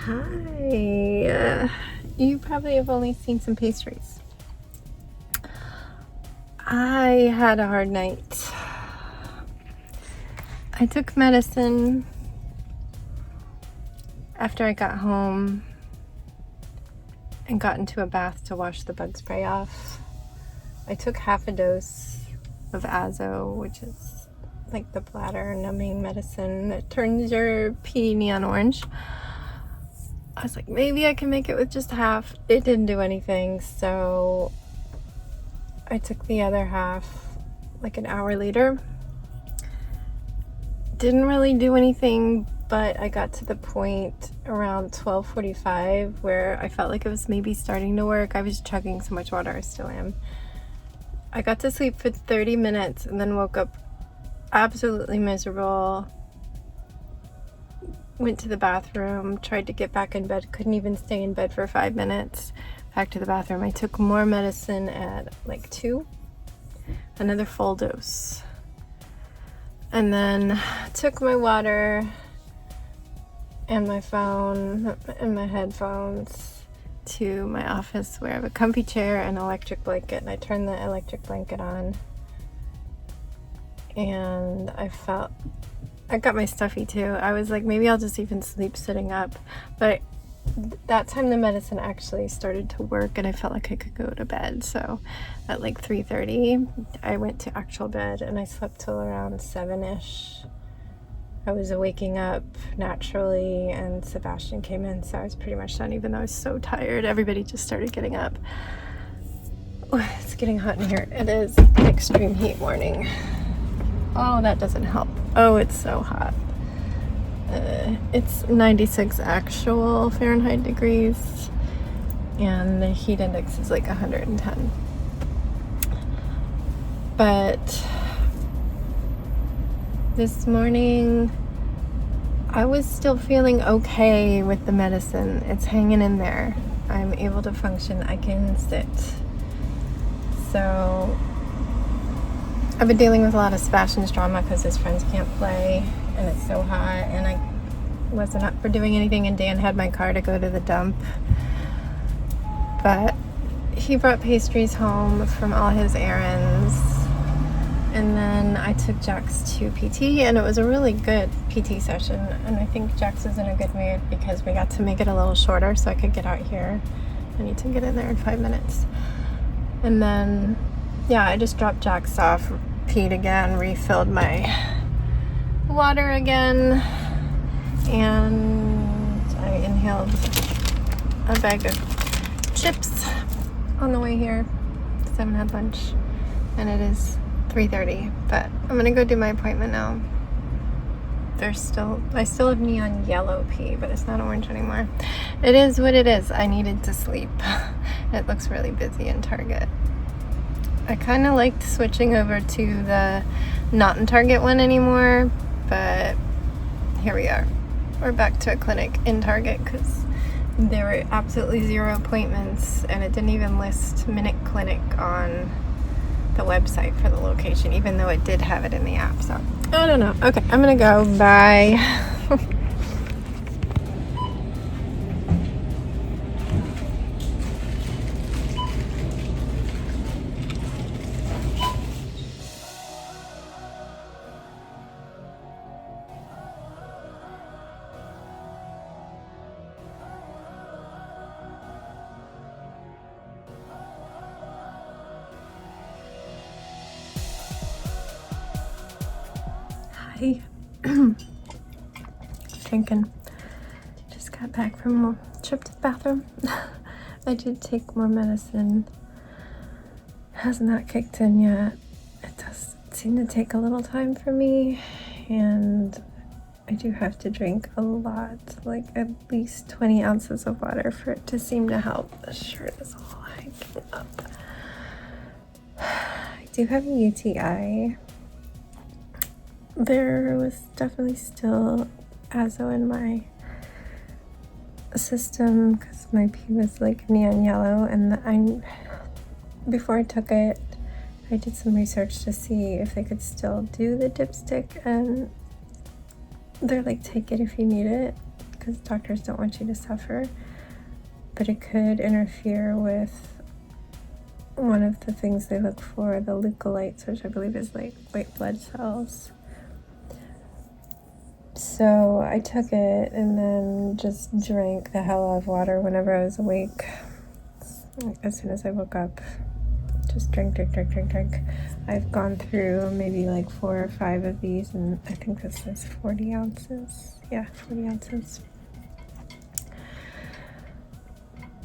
Hi. You probably have only seen some pastries. I had a hard night. I took medicine after I got home and got into a bath to wash the bug spray off. I took half a dose of Azo, which is like the bladder numbing medicine that turns your pee neon orange. I was like, maybe I can make it with just half. It didn't do anything, so I took the other half like an hour later. Didn't really do anything, but I got to the point around 12:45 where I felt like it was maybe starting to work. I was chugging so much water, I still am. I got to sleep for 30 minutes and then woke up absolutely miserable. Went to the bathroom, tried to get back in bed, couldn't even stay in bed for 5 minutes. Back to the bathroom. I took more medicine at like 2, another full dose. And then took my water and my phone and my headphones to my office where I have a comfy chair and an electric blanket, and I turned the electric blanket on and I got my stuffy too. I was like, maybe I'll just even sleep sitting up. But that time the medicine actually started to work and I felt like I could go to bed. So at like 3:30, I went to actual bed and I slept till around 7-ish. I was waking up naturally and Sebastian came in, so I was pretty much done even though I was so tired. Everybody just started getting up. It's getting hot in here. It is an extreme heat warning. Oh, that doesn't help. Oh, it's so hot. It's 96 actual Fahrenheit degrees, and the heat index is like 110. But this morning, I was still feeling okay with the medicine. It's hanging in there. I'm able to function. I can sit. So I've been dealing with a lot of Sebastian's drama because his friends can't play and it's so hot and I wasn't up for doing anything, and Dan had my car to go to the dump. But he brought pastries home from all his errands, and then I took Jax to PT and it was a really good PT session, and I think Jax is in a good mood because we got to make it a little shorter so I could get out here. I need to get in there in 5 minutes. And then yeah, I just dropped Jax off, peed again, refilled my water again, and I inhaled a bag of chips on the way here because I haven't had lunch, and it is 3:30, but I'm gonna go do my appointment now. I still have neon yellow pee, but it's not orange anymore. It is what it is. I needed to sleep. It looks really busy in Target. I kind of liked switching over to the not in Target one anymore, but here we are. We're back to a clinic in Target because there were absolutely 0 appointments, and it didn't even list Minute Clinic on the website for the location, even though it did have it in the app. So I don't know. Okay, I'm gonna go. Bye. Hi. Drinking. Just got back from a trip to the bathroom. I did take more medicine. Has not kicked in yet. It does seem to take a little time for me, and I do have to drink a lot, like at least 20 ounces of water for it to seem to help. The shirt is all hanging up. I do have a UTI. There was definitely still Azo in my system because my pee was like neon yellow, and before I took it, I did some research to see if they could still do the dipstick, and they're like, take it if you need it, because doctors don't want you to suffer, but it could interfere with one of the things they look for, the leukocytes, which I believe is like white blood cells. So I took it and then just drank the hell out of water whenever I was awake. As soon as I woke up, just drink. I've gone through maybe like 4 or 5 of these, and I think this is 40 ounces. Yeah, 40 ounces.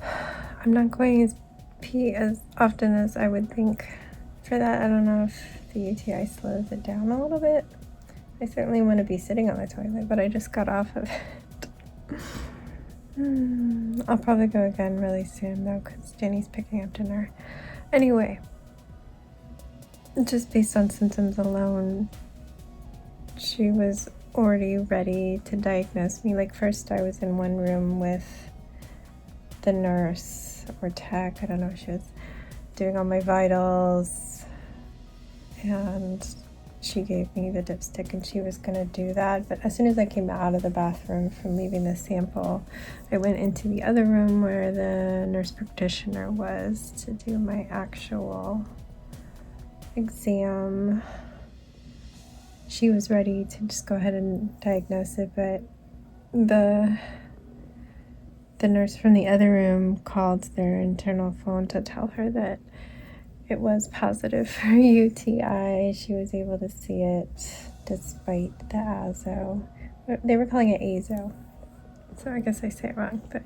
I'm not going as pee as often as I would think for that. I don't know if the UTI slows it down a little bit. I certainly want to be sitting on the toilet, but I just got off of it. I'll probably go again really soon though, because Jenny's picking up dinner. Anyway, just based on symptoms alone, she was already ready to diagnose me. Like, first I was in one room with the nurse or tech, I don't know, she was doing all my vitals, and she gave me the dipstick and she was gonna do that. But as soon as I came out of the bathroom from leaving the sample, I went into the other room where the nurse practitioner was to do my actual exam. She was ready to just go ahead and diagnose it, but the nurse from the other room called their internal phone to tell her that it was positive for UTI. She was able to see it despite the azo. They were calling it azo, so I guess I say it wrong, but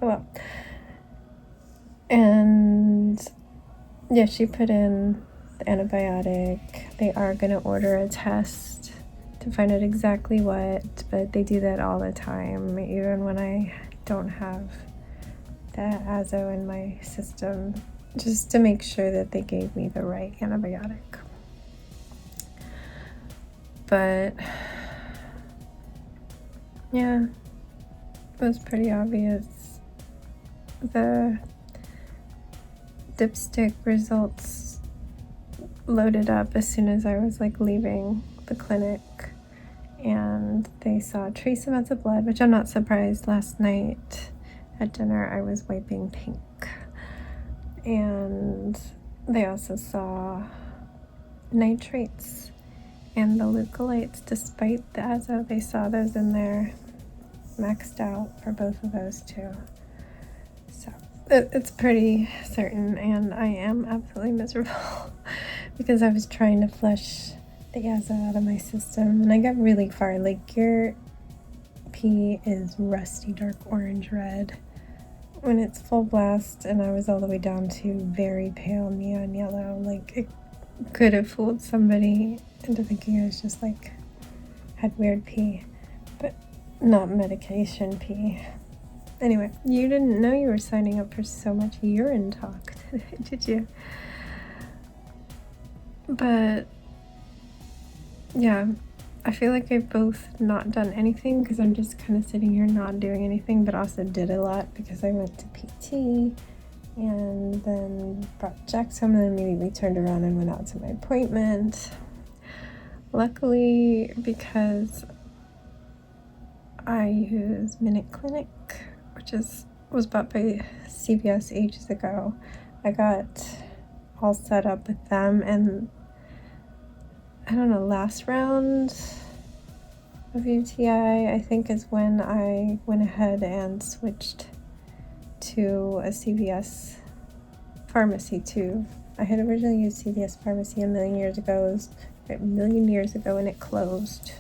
oh well. And yeah, she put in the antibiotic. They are going to order a test to find out exactly what, but they do that all the time, even when I don't have the azo in my system, just to make sure that they gave me the right antibiotic. But yeah, it was pretty obvious. The dipstick results loaded up as soon as I was like leaving the clinic, and they saw trace amounts of blood, which I'm not surprised. Last night at dinner I was wiping pink. And they also saw nitrates and the leukocytes. Despite the azo, they saw those in there, maxed out for both of those too. So it's pretty certain, and I am absolutely miserable because I was trying to flush the azo out of my system, and I got really far. Like, your pee is rusty, dark orange red when it's full blast, and I was all the way down to very pale neon yellow. Like, it could have fooled somebody into thinking I was just like had weird pee, but not medication pee. Anyway, you didn't know you were signing up for so much urine talk today, did you? But yeah, I feel like I've both not done anything because I'm just kind of sitting here not doing anything, but also did a lot because I went to PT and then brought Jax home, and then immediately turned around and went out to my appointment. Luckily, because I use Minute Clinic, which was bought by CVS ages ago, I got all set up with them, and I don't know, last round of UTI, I think, is when I went ahead and switched to a CVS pharmacy too. I had originally used CVS pharmacy a million years ago, and it closed.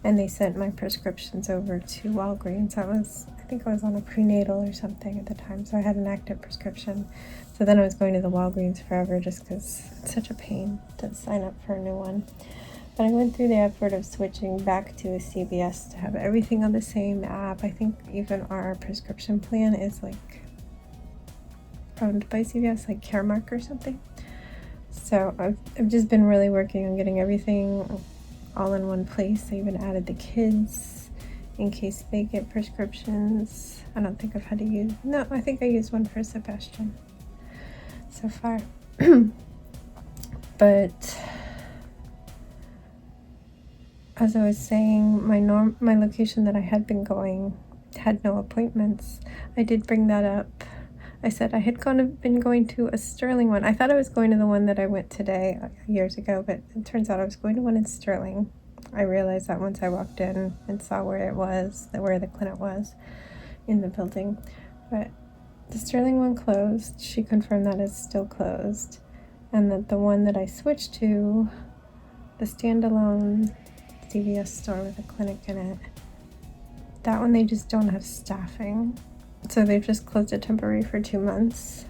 And they sent my prescriptions over to Walgreens. I think I was on a prenatal or something at the time, so I had an active prescription. So then I was going to the Walgreens forever just because it's such a pain to sign up for a new one. But I went through the effort of switching back to a CVS to have everything on the same app. I think even our prescription plan is like owned by CVS, like Caremark or something. So I've just been really working on getting everything all in one place. I even added the kids in case they get prescriptions. I don't think I've had to use, no, I think I used one for Sebastian so far. But as I was saying, my location that I had been going had no appointments. I did bring that up. I said I had been going to a Sterling one. I thought I was going to the one that I went today years ago, but it turns out I was going to one in Sterling. I realized that once I walked in and saw where it was, where the clinic was in the building. But the Sterling one closed. She confirmed that it's still closed. And that the one that I switched to, the standalone CVS store with a clinic in it, that one they just don't have staffing. So they've just closed it temporary for 2 months.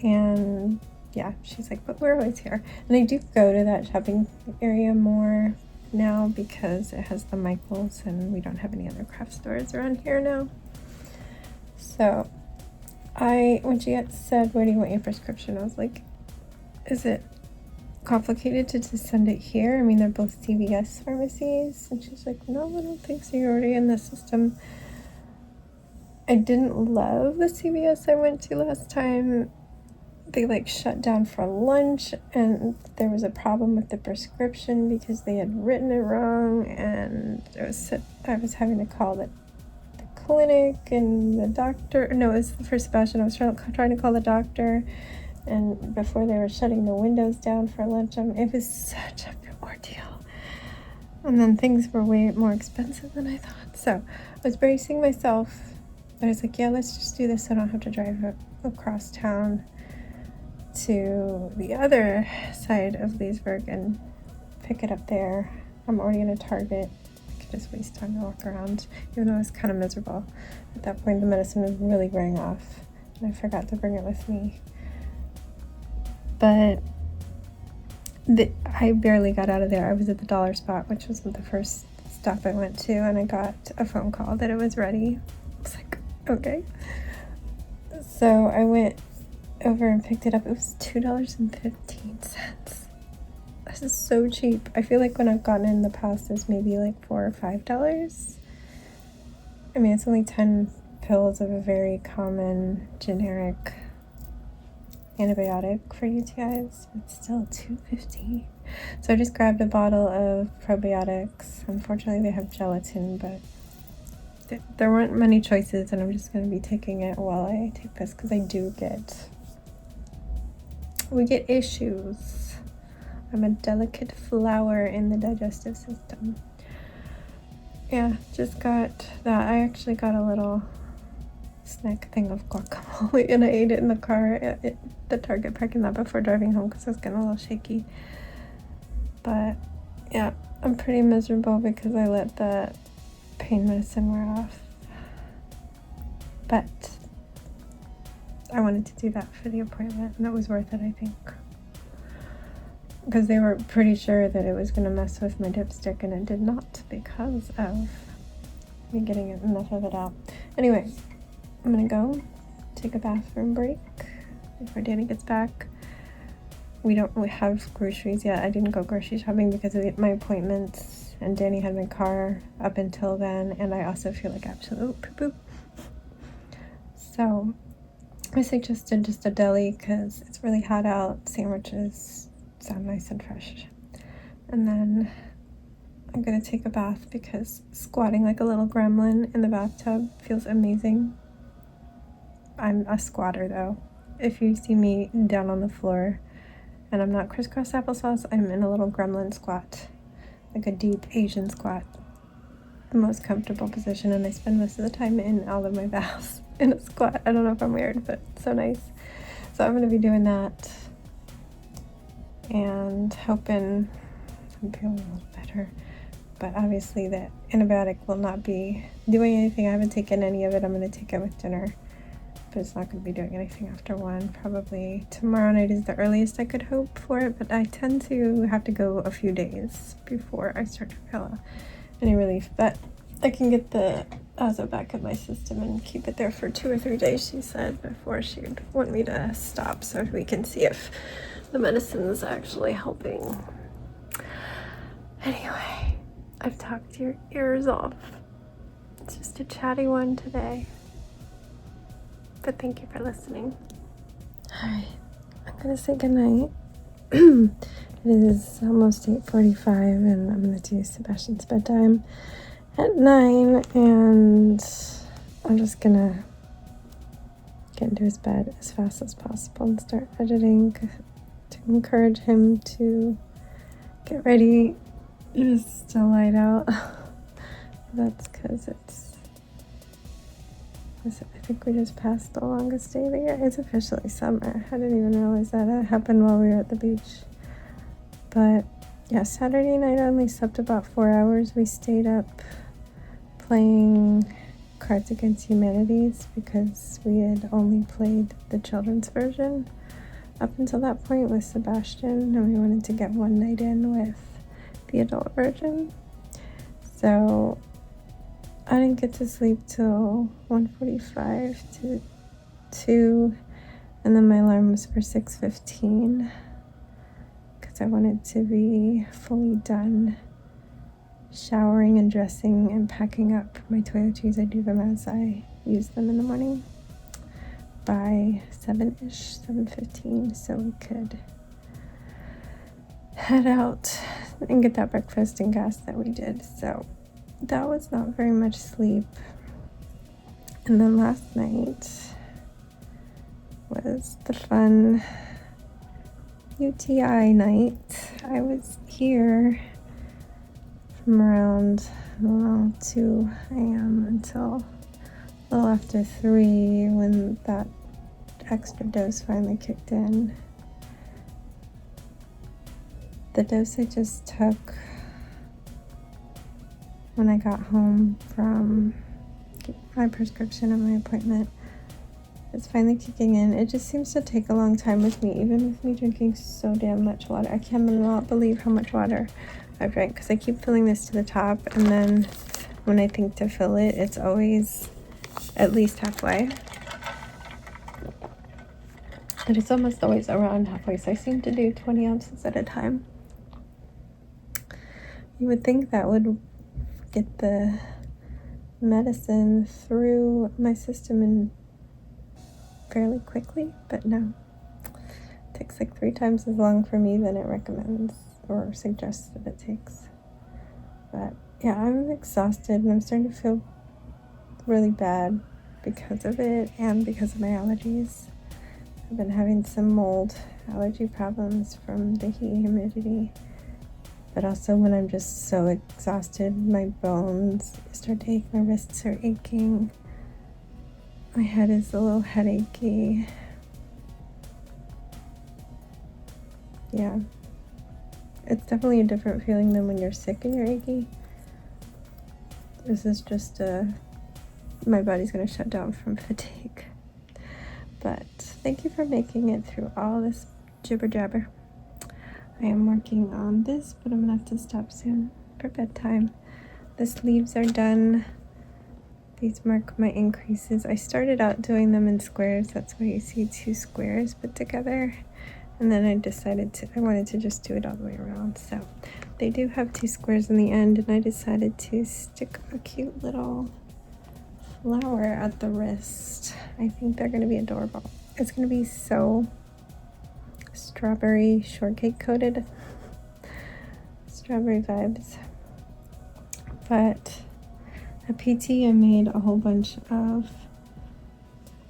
And yeah, she's like, but we're always here. And I do go to that shopping area more now because it has the Michaels and we don't have any other craft stores around here now. So when she had said, where do you want your prescription? I was like, is it complicated to just send it here? I mean, they're both CVS pharmacies. And she's like, no, I don't think so. You're already in the system. I didn't love the CVS I went to last time. They like shut down for lunch and there was a problem with the prescription because they had written it wrong, and I was having to call the clinic and the doctor. No, it was for Sebastian. I was trying to call the doctor, and before they were shutting the windows down for lunch, it was such an ordeal. And then things were way more expensive than I thought. So I was bracing myself. I was like, yeah, let's just do this so I don't have to drive across town to the other side of Leesburg and pick it up there. I'm already in a Target. I could just waste time to walk around, even though I was kind of miserable. At that point, the medicine was really wearing off, and I forgot to bring it with me. But I barely got out of there. I was at the dollar spot, which was the first stop I went to, and I got a phone call that it was ready. I was like, okay. So I went over and picked it up. It was $2.15. This is so cheap. I feel like when I've gotten in the past, it's maybe like $4 or $5. I mean, it's only 10 pills of a very common generic antibiotic for UTIs, but still $2.50. So I just grabbed a bottle of probiotics. Unfortunately, they have gelatin, but there weren't many choices, and I'm just going to be taking it while I take this because we get issues. I'm a delicate flower in the digestive system. Yeah, just got that. I actually got a little snack thing of guacamole and I ate it in the car at the Target parking lot before driving home because I was getting a little shaky. But yeah, I'm pretty miserable because I let the pain medicine wear off. But I wanted to do that for the appointment, and that was worth it, I think. Because they were pretty sure that it was going to mess with my dipstick, and it did not because of me getting enough of it out. Anyway, I'm going to go take a bathroom break before Danny gets back. We don't have groceries yet. I didn't go grocery shopping because of my appointments, and Danny had my car up until then, and I also feel like absolute poo-poo. So I suggested just a deli because it's really hot out. Sandwiches sound nice and fresh. And then I'm gonna take a bath because squatting like a little gremlin in the bathtub feels amazing. I'm a squatter though. If you see me down on the floor and I'm not crisscross applesauce, I'm in a little gremlin squat, like a deep Asian squat. The most comfortable position, and I spend most of the time in all of my baths in a squat. I don't know if I'm weird, but it's so nice. So I'm gonna be doing that and hoping I'm feeling a little better. But obviously the antibiotic will not be doing anything. I haven't taken any of it. I'm gonna take it with dinner, but it's not gonna be doing anything after 1. Probably tomorrow night is the earliest I could hope for it, but I tend to have to go a few days before I start to feel any relief. But I can get the Azo back in my system and keep it there for 2 or 3 days, she said, before she'd want me to stop so we can see if the medicine is actually helping. Anyway, I've talked your ears off. It's just a chatty one today. But thank you for listening. Alright, I'm gonna say goodnight. It is almost 8:45 and I'm going to do Sebastian's bedtime at 9, and I'm just going to get into his bed as fast as possible and start editing to encourage him to get ready. It is still light out. That's because I think we just passed the longest day of the year. It's officially summer. I didn't even realize that. It happened while we were at the beach. But yeah, Saturday night I only slept about 4 hours. We stayed up playing Cards Against Humanities because we had only played the children's version up until that point with Sebastian, and we wanted to get one night in with the adult version. So I didn't get to sleep till 1:45 to 2, and then my alarm was for 6:15 because I wanted to be fully done showering and dressing and packing up my toiletries. I do them as I use them in the morning by 7-ish, 7:15, so we could head out and get that breakfast and gas that we did. So that was not very much sleep. And then last night was the fun UTI night. I was here from around 2 a.m. until a little after 3 when that extra dose finally kicked in. The dose I just took when I got home from my prescription and my appointment is finally kicking in. It just seems to take a long time with me, even with me drinking so damn much water. I cannot believe how much water I've drank because I keep filling this to the top, and then when I think to fill it, it's always at least halfway. And it's almost always around halfway, so I seem to do 20 ounces at a time. You would think that would get the medicine through my system in fairly quickly, but no. It takes like 3 times as long for me than it recommends or suggests that it takes. But yeah, I'm exhausted and I'm starting to feel really bad because of it and because of my allergies. I've been having some mold allergy problems from the heat and humidity. But also when I'm just so exhausted, my bones start to ache, my wrists are aching, my head is a little headachy. Yeah, it's definitely a different feeling than when you're sick and you're achy. This is just my body's gonna shut down from fatigue. But thank you for making it through all this jibber jabber. I am working on this, but I'm gonna have to stop soon for bedtime. The sleeves are done. These mark my increases. I started out doing them in squares. That's why you see 2 squares put together. And then I decided I wanted to just do it all the way around. So they do have 2 squares in the end, and I decided to stick a cute little flower at the wrist. I think they're gonna be adorable. It's gonna be so strawberry shortcake coated. Strawberry vibes. But at PT I made a whole bunch of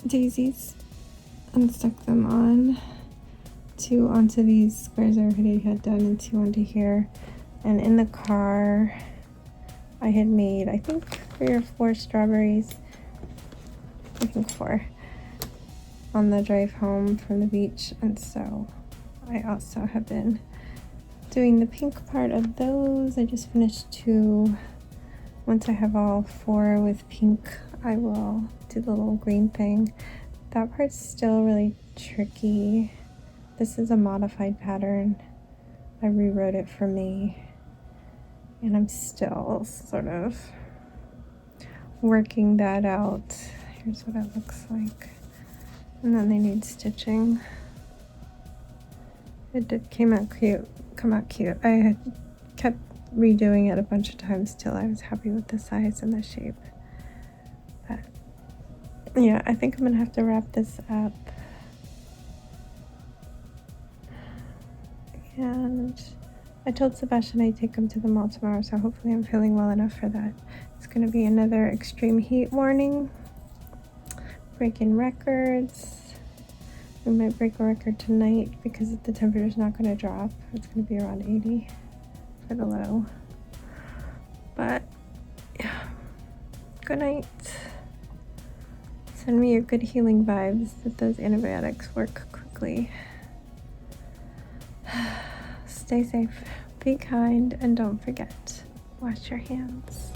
daisies and stuck them on, 2 onto these squares I already had done and 2 onto here. And in the car I had made I think 3 or 4 strawberries, I think 4, on the drive home from the beach. And so I also have been doing the pink part of those. I just finished 2. Once I have all 4 with pink, I will do the little green thing. That part's still really tricky. This is a modified pattern. I rewrote it for me, and I'm still sort of working that out. Here's what it looks like. And then they need stitching. It did come out cute. I had kept redoing it a bunch of times till I was happy with the size and the shape. But yeah, I think I'm gonna have to wrap this up And I told Sebastian I'd take him to the mall tomorrow, so hopefully I'm feeling well enough for that. It's going to be another extreme heat warning. Breaking records. We might break a record tonight because the temperature's not going to drop. It's going to be around 80 for the low. But yeah, good night. Send me your good healing vibes that those antibiotics work quickly. Stay safe, be kind, and don't forget, wash your hands.